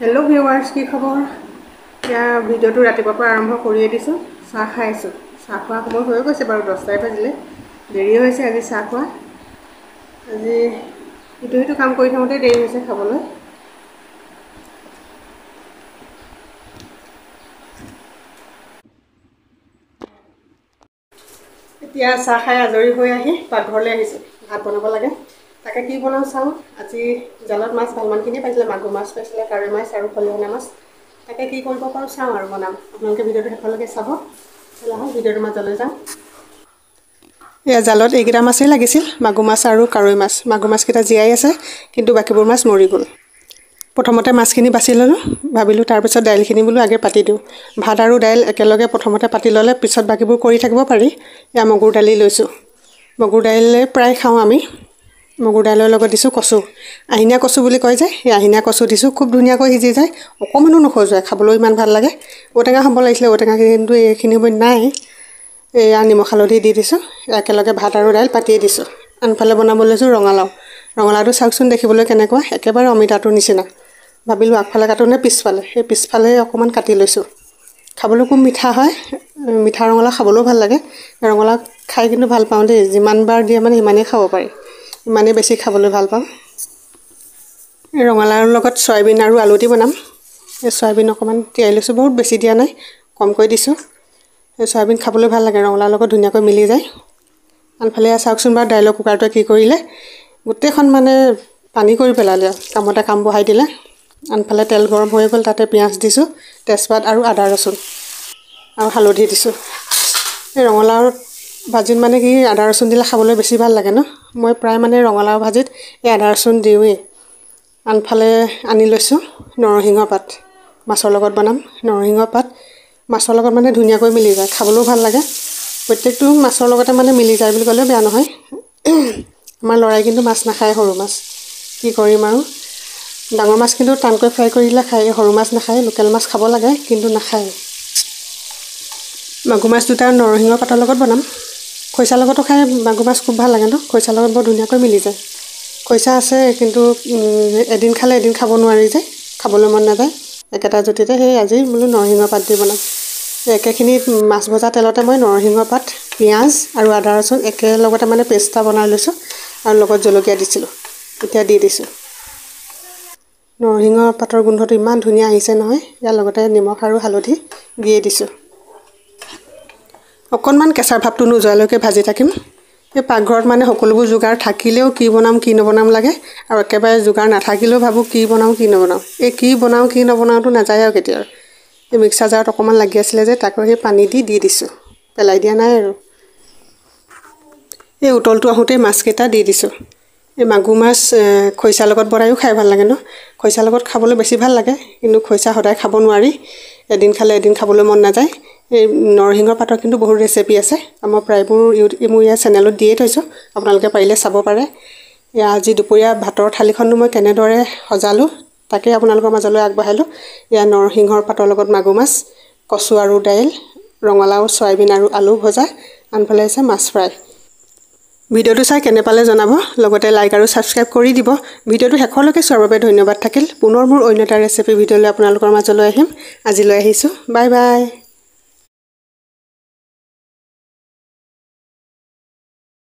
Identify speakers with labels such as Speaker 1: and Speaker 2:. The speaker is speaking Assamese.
Speaker 1: हेलो ভিউৱাৰ্ছ কি খবৰ ইয়া ভিডিওটো ৰাতিপুৱাৰ পৰা আৰম্ভ কৰিয়ে দিছো চাহ খাই আছো চাহ খোৱা সময় হৈ গৈছে বাৰু 10টা বাজিলে দেৰি হৈছে আজি চাহ খোৱা আজি ইটো কাম কৰি থাকোঁতে দেৰি হৈছে খাবলৈ এতিয়া চাহ খাই আজৰি হৈ আহি পাকঘৰলৈ আহিছো ভাত বনাব লাগে তাকে কি বনাও চাও আজি জালত মাছ ভালমানখিনি পাইছিলে মাগুৰ মাছ পাইছিলে কাৱৈ মাছ আৰু খলিহনা মাছ তাকে কি কৰিব পাৰো চাও আৰু বনাম আপোনালোকে ভিডিওটো শেষলৈকে চাব চলাহক ভিডিওটো মাজলৈ যাওঁ ইয়া জালত এইকেইটা মাছেই লাগিছিল মাগুৰ মাছ আৰু কাৱৈ মাছ মাগুৰ মাছকেইটা জীয়াই আছে কিন্তু বাকিবোৰ মাছ মৰি গ'ল প্ৰথমতে মাছখিনি বাছি ললো ভাবিলো তাৰ পিছত দাইলখিনি বুলো আগে পাতি দিও ভাত আৰু দাইল একেলগে প্ৰথমতে পাতি ললে পিছত বাকিবোৰ কৰি থাকিব পাৰি ইয়া মগুৰ দালি লৈছো মগুৰ দাইলে প্ৰায় খাওঁ আমি মগুৰ দাইলৰ লগত দিছো কচু আহিনা কচু বুলি কয় যে এই আহিনা কচু দিছো খুব ধুনীয়াকৈ সিজি যায় অকমানো নখজুৱাই খাবলৈ ইমান ভাল লাগে ওটেঙা হ'ব লাগিছিলে ওটেঙা কিন্তু এইখিনি মই নাই এয়া নিমখ হালধি দি দিছো একেলগে ভাত আৰু দাইল পাতিয়ে দিছো আনফালে বনাব লৈছো ৰঙালাওটো চাওকচোন দেখিবলৈ কেনেকুৱা একেবাৰে অমিতাটোৰ নিচিনা ভাবিলো আগফালে কাটো নে পিছফালে এই পিছফালে অকমান কাটি লৈছো খাবলৈ খুব মিঠা হয় মিঠা ৰঙালাও খাবলৈও ভাল লাগে ৰঙালাও খাই কিন্তু ভাল পাওঁ দেই যিমান বাৰ দিয়ে মানে ইমানেই খাব পাৰি ইমানেই বেছি খাবলৈ ভাল পাওঁ ৰঙালাওৰ লগত সয়াবিন আৰু আলু দি বনাম এই সয়াবিন অকমান তিয়াই লৈছো বহুত বেছি দিয়া নাই কমকৈ দিছো এই সয়াবিন খাবলৈ ভাল লাগে ৰঙালাওৰ লগত ধুনীয়াকৈ মিলি যায় আনফালে চাওকচোন বাৰ দাইলৰ কুকাৰটোৱে কি কৰিলে গোটেইখন মানে পানী কৰি পেলালে কামতে কাম বহাই দিলে আনফালে তেল গৰম হৈ গ'ল তাতে পিয়াজ দিছো তেজপাত আৰু আদা ৰসুন আৰু হালধি দিছো এই ৰঙালাওৰ ভাজিত মানে কি আদা ৰসুন দিলে খাবলৈ বেছি ভাল লাগে ন মই প্ৰায় মানে ৰঙালাও ভাজিত এই আদা ৰসুন দিওঁৱে আনফালে আনি লৈছো নৰসিংহ পাত মাছৰ লগত বনাম নৰসিংহ পাত মাছৰ লগত মানে ধুনীয়াকৈ মিলি যায় খাবলৈও ভাল লাগে প্ৰত্যেকটো মাছৰ লগতে মানে মিলি যায় বুলি ক'লে বেয়া নহয় আমাৰ লৰাই কিন্তু মাছ নাখায় সৰু মাছ কি কৰিম আৰু ডাঙৰ মাছ কিন্তু টানকৈ ফ্ৰাই কৰিলে খায় সৰু মাছ নাখায় লোকেল মাছ খাব লাগে কিন্তু নাখায় মাগুৰ মাছ দুটা নৰসিংহ পাতৰ লগত বনাম খৈছাৰ লগতো খাই মাগুৰ মাছ খুব ভাল লাগে ন খৈছাৰ লগত বৰ ধুনীয়াকৈ মিলি যায় খৈছা আছে কিন্তু এদিন খালে এদিন খাব নোৱাৰি যে খাবলৈ মন নাযায় একেটা জুতিতে সেই আজি বোলো নৰসিংহ পাত দি বনাম একেখিনি মাছ ভজা তেলতে মই নৰসিংহ পাত পিয়াজ আৰু আদা ৰসুন একেলগতে মানে পেষ্টা বনাই লৈছো আৰু লগত জলকীয়া দিছিলো এতিয়া দি দিছো নৰসিংহ পাতৰ গোন্ধটো ইমান ধুনীয়া আহিছে নহয় ইয়াৰ লগতে নিমখ আৰু হালধি দিয়ে দিছো অকণমান কেঁচা ভাৱটো নোযোৱালৈকে ভাজি থাকিম এই পাকঘৰত মানে সকলোবোৰ যোগাৰ থাকিলেও কি বনাম কি নবনাম লাগে আৰু একেবাৰে যোগাৰ নাথাকিলেও ভাবো কি বনাম কি নবনাম এই কি বনাও কি নবনাওটো নাযায় আৰু কেতিয়াও এই মিক্সাৰ জাৰত অকমান লাগি আছিল যে তাকো সেই পানী দি দিছো পেলাই দিয়া নাই আৰু এই উতলটো আহোতে মাছ কেইটা দি দিছো এই মাগুৰ মাছ খৈছাৰ লগত বনাইও খাই ভাল লাগে ন খৈছাৰ লগত খাবলৈ বেছি ভাল লাগে কিন্তু খৈছা সদায় খাব নোৱাৰি এদিন খালে এদিন খাবলৈ মন নাযায় এই নৰসিংহ পাতৰ কিন্তু বহুত ৰেচিপি আছে আমাৰ প্ৰায়বোৰ মোৰ ইয়াৰ চেনেলত দিয়ে থৈছো আপোনালোকে পাৰিলে চাব পাৰে ইয়া আজি দুপৰীয়া ভাতৰ থালিখন মই কেনেদৰে সজালো তাকে আপোনালোকৰ মাজলৈ আগবঢ়ালো ইয়া নৰসিংহৰ পাতৰ লগত মাগুৰ মাছ কচু আৰু দাইল ৰঙালাও সয়াবিন আৰু আলু ভজা আনফালে আছে মাছ ফ্ৰাই ভিডিওটো চাই কেনে পালে জনাব লগতে লাইক আৰু সাবস্ক্ৰাইব কৰি দিব ভিডিওটো শেষলৈকে চোৱাৰ বাবে ধন্যবাদ থাকিল পুনৰ মোৰ অন্য এটা ৰেচিপি ভিডিওলৈ আপোনালোকৰ মাজলৈ আহিম আজিলৈ আহিছো বাই বাই